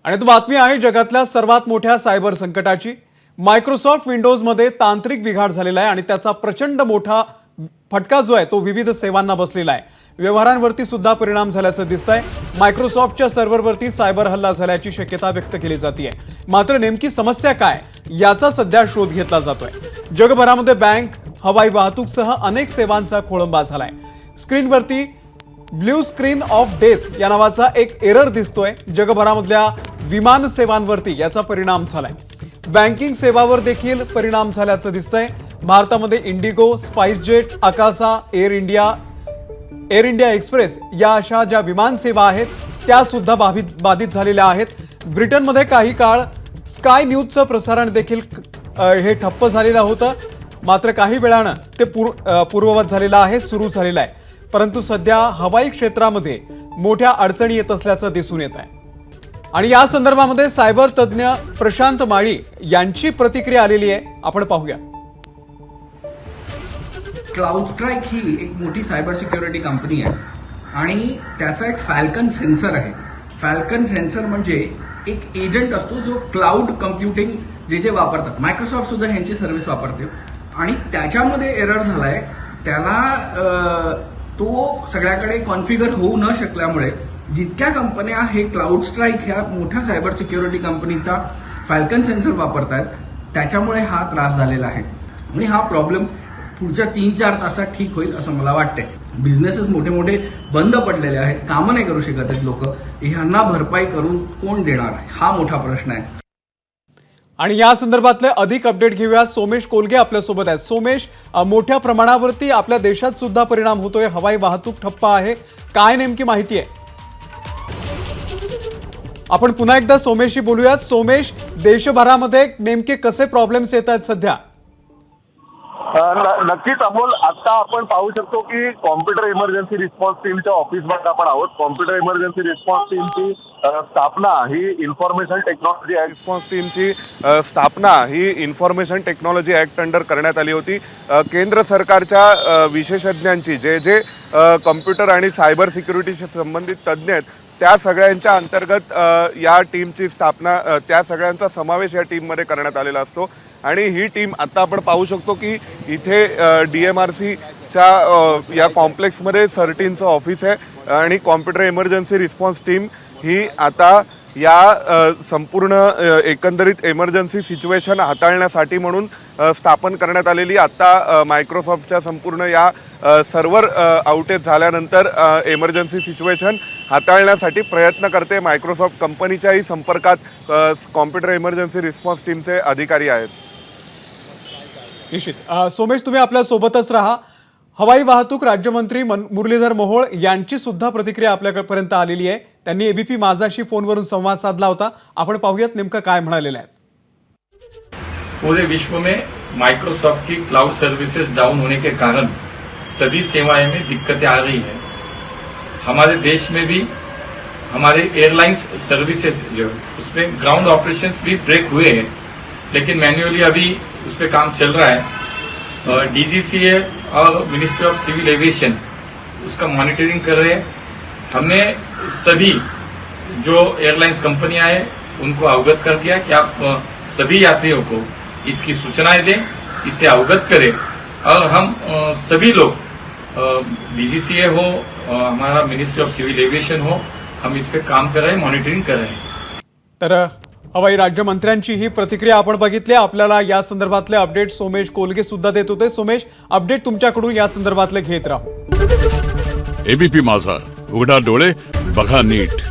आणि तो बातमी आहे जगातल्या सर्वात मोठ्या सायबर संकटाची। मायक्रोसॉफ्ट विंडोजमध्ये तांत्रिक बिघाड झालेला आहे आणि त्याचा प्रचंड मोठा फटका जो आहे तो विविध सेवांना बसलेला आहे। व्यवहारांवरती सुद्धा परिणाम झाल्याचं दिसतंय। मायक्रोसॉफ्टच्या सर्व्हरवरती सायबर हल्ला झाल्याची शक्यता व्यक्त केली जाते। मात्र नेमकी समस्या काय याचा सध्या शोध घेतला जातोय। जगभरामध्ये बँक, हवाई वाहतूकसह अनेक सेवांचा खोळंबा झालाय। स्क्रीनवरती ब्लू स्क्रीन ऑफ डेथ या नावाचा एक एरर दिसतोय। जगभरामधल्या विमान सेवांवरती याचा परिणाम झालाय। बँकिंग सेवावर देखील परिणाम झाल्याचं दिसतंय। भारतामध्ये इंडिगो, स्पाइसजेट, आकाशा, एअर इंडिया एक्सप्रेस या अशा ज्या विमान सेवा आहेत त्या सुद्धा बाधित झालेल्या आहेत। ब्रिटनमध्ये काही काळ स्काय न्यूजचं प्रसारण देखील हे ठप्प झालेलं होतं। मात्र काही वेळानं ते पूर्ववत झालेलं आहे, सुरू झालेलं आहे। परंतु सध्या हवाई क्षेत्रामध्ये मोठ्या अडचणी येत असल्याचं दिसून येत आहे। आणि या संदर्भामध्ये सायबर तज्ञ प्रशांत माळी यांची प्रतिक्रिया आलेली आहे, आपण पाहूया। क्लाउडस्ट्राइक ही एक मोठी सायबर सिक्युरिटी कंपनी आहे आणि त्याचा एक फॅल्कन सेन्सर आहे। फॅल्कन सेन्सर म्हणजे एक एजंट असतो जो क्लाउड कम्प्युटिंग जे वापरतात। मायक्रोसॉफ्ट सुद्धा ह्यांची सर्व्हिस वापरते आणि त्याच्यामध्ये एरर झालाय। त्याला तो सगळ्याकडे कॉन्फिगर होऊ न शकल्यामुळे जितक्या कंपन्या हे क्लाउडस्ट्राइक ह्या मोठ्या सायबर सिक्युरिटी कंपनीचा फॅल्कन सेन्सर वापरतात त्याच्यामुळे हा त्रास झालेला आहे आणि हा प्रॉब्लेम पुढच्या 3-4 तासात ठीक होईल असं मला वाटतंय। बिझनेसेस मोठे मोठे बंद पडलेले आहेत, कामं नाही करू शकत आहेत लोक, ह्यांना भरपाई करून कोण देणार हा मोठा प्रश्न आहे। आणि या संदर्भातले अधिक अपडेट घेऊया। सोमेश कोलगे आपल्या सोबत आहेत। सोमेश, मोठ्या प्रमाणावरती आपल्या देशात सुद्धा परिणाम होतोय, हवाई वाहतूक ठप्प आहे, काय नेमकी माहिती आहे? आपण पुन्हा एकदा सोमेशशी बोलूयात। सोमेश, देशभरामध्ये नेमके कसे प्रॉब्लेम्स येत आहेत सध्या? नक्कीच अमोल, आता आपण पाहू शकतो की कॉम्प्युटर इमर्जन्सी रिस्पॉन्स टीमच्या ऑफिसमध्ये आपण आहोत। कॉम्प्युटर इमर्जन्सी रिस्पॉन्स टीमची स्थापना ही इन्फॉर्मेशन टेक्नॉलॉजी ऍक्ट अंडर करण्यात आली होती। केंद्र सरकारच्या विशेषज्ञांची जे कॉम्प्युटर आणि सायबर सिक्युरिटीशी संबंधित तज्ज्ञ आहेत त्या सगळ्यांच्या अंतर्गत या टीमची स्थापना, त्या सगळ्यांचा समावेश या टीममध्ये करण्यात आलेला असतो। आणि ही टीम आता आपण पाहू शकतो की इथे DMRCच्या या कॉम्प्लेक्समध्ये सर्टिनचं ऑफिस आहे आणि कॉम्प्युटर इमर्जन्सी रिस्पॉन्स टीम ही आता या संपूर्ण एकंदरीत इमर्जन्सी सिच्युएशन हाताळण्यासाठी म्हणून स्थापन करण्यात आलेली। आता मायक्रोसॉफ्टच्या संपूर्ण या सर्व्हर आउटेज झाल्यानंतर इमर्जन्सी सिच्युएशन हाताळण्यासाठी प्रयत्न करते। मायक्रोसॉफ्ट कंपनीच्याही संपर्कात कॉम्प्युटर इमर्जन्सी रिस्पॉन्स टीमचे अधिकारी आहेत। निश्चित सोमेश, तुम्ही आपल्या सोबतच राहा। हवाई वाहतूक राज्यमंत्री मुरलीधर मोहोळ यांची सुद्धा प्रतिक्रिया आपल्यापर्यंत आलेली आहे। त्यांनी एबीपी माझाशी फोनवरून संवाद साधला होता, आपण पाहूयात नेमकं काय म्हणालेलं आहे। पूरे विश्व में माइक्रोसॉफ्ट की क्लाउड सर्विसेज डाउन होने के कारण सभी सेवाएं में दिक्कतें आ रही हैं। हमारे देश में भी हमारे एयरलाइंस सर्विसेज जो उसमें ग्राउंड ऑपरेशंस भी ब्रेक हुए हैं, लेकिन मैन्युअली अभी उस पर काम चल रहा है। DGCA और मिनिस्ट्री ऑफ सिविल एविएशन उसका मॉनिटरिंग कर रहे हैं। हमने सभी जो एयरलाइंस कंपनियां हैं उनको अवगत कर दिया कि आप सभी यात्रियों को इसकी सूचनाएं दें, इससे अवगत करें और हम सभी लोग DGCA हो, हमारा मिनिस्ट्री ऑफ सिविल एविएशन हो, हम इस पे काम कर रहे हैं, मॉनिटरिंग कर रहे हैं। तर हवाई राज्यमंत्र्यांची ही प्रतिक्रिया आपण बघितली। आपल्याला या संदर्भातले अपडेट सोमेश कोलगे सुद्धा देत होते। सोमेश, अपडेट तुमच्याकडून या संदर्भातले घेत राहू। एबीपी माझा, उघडा डोळे बघा नीट।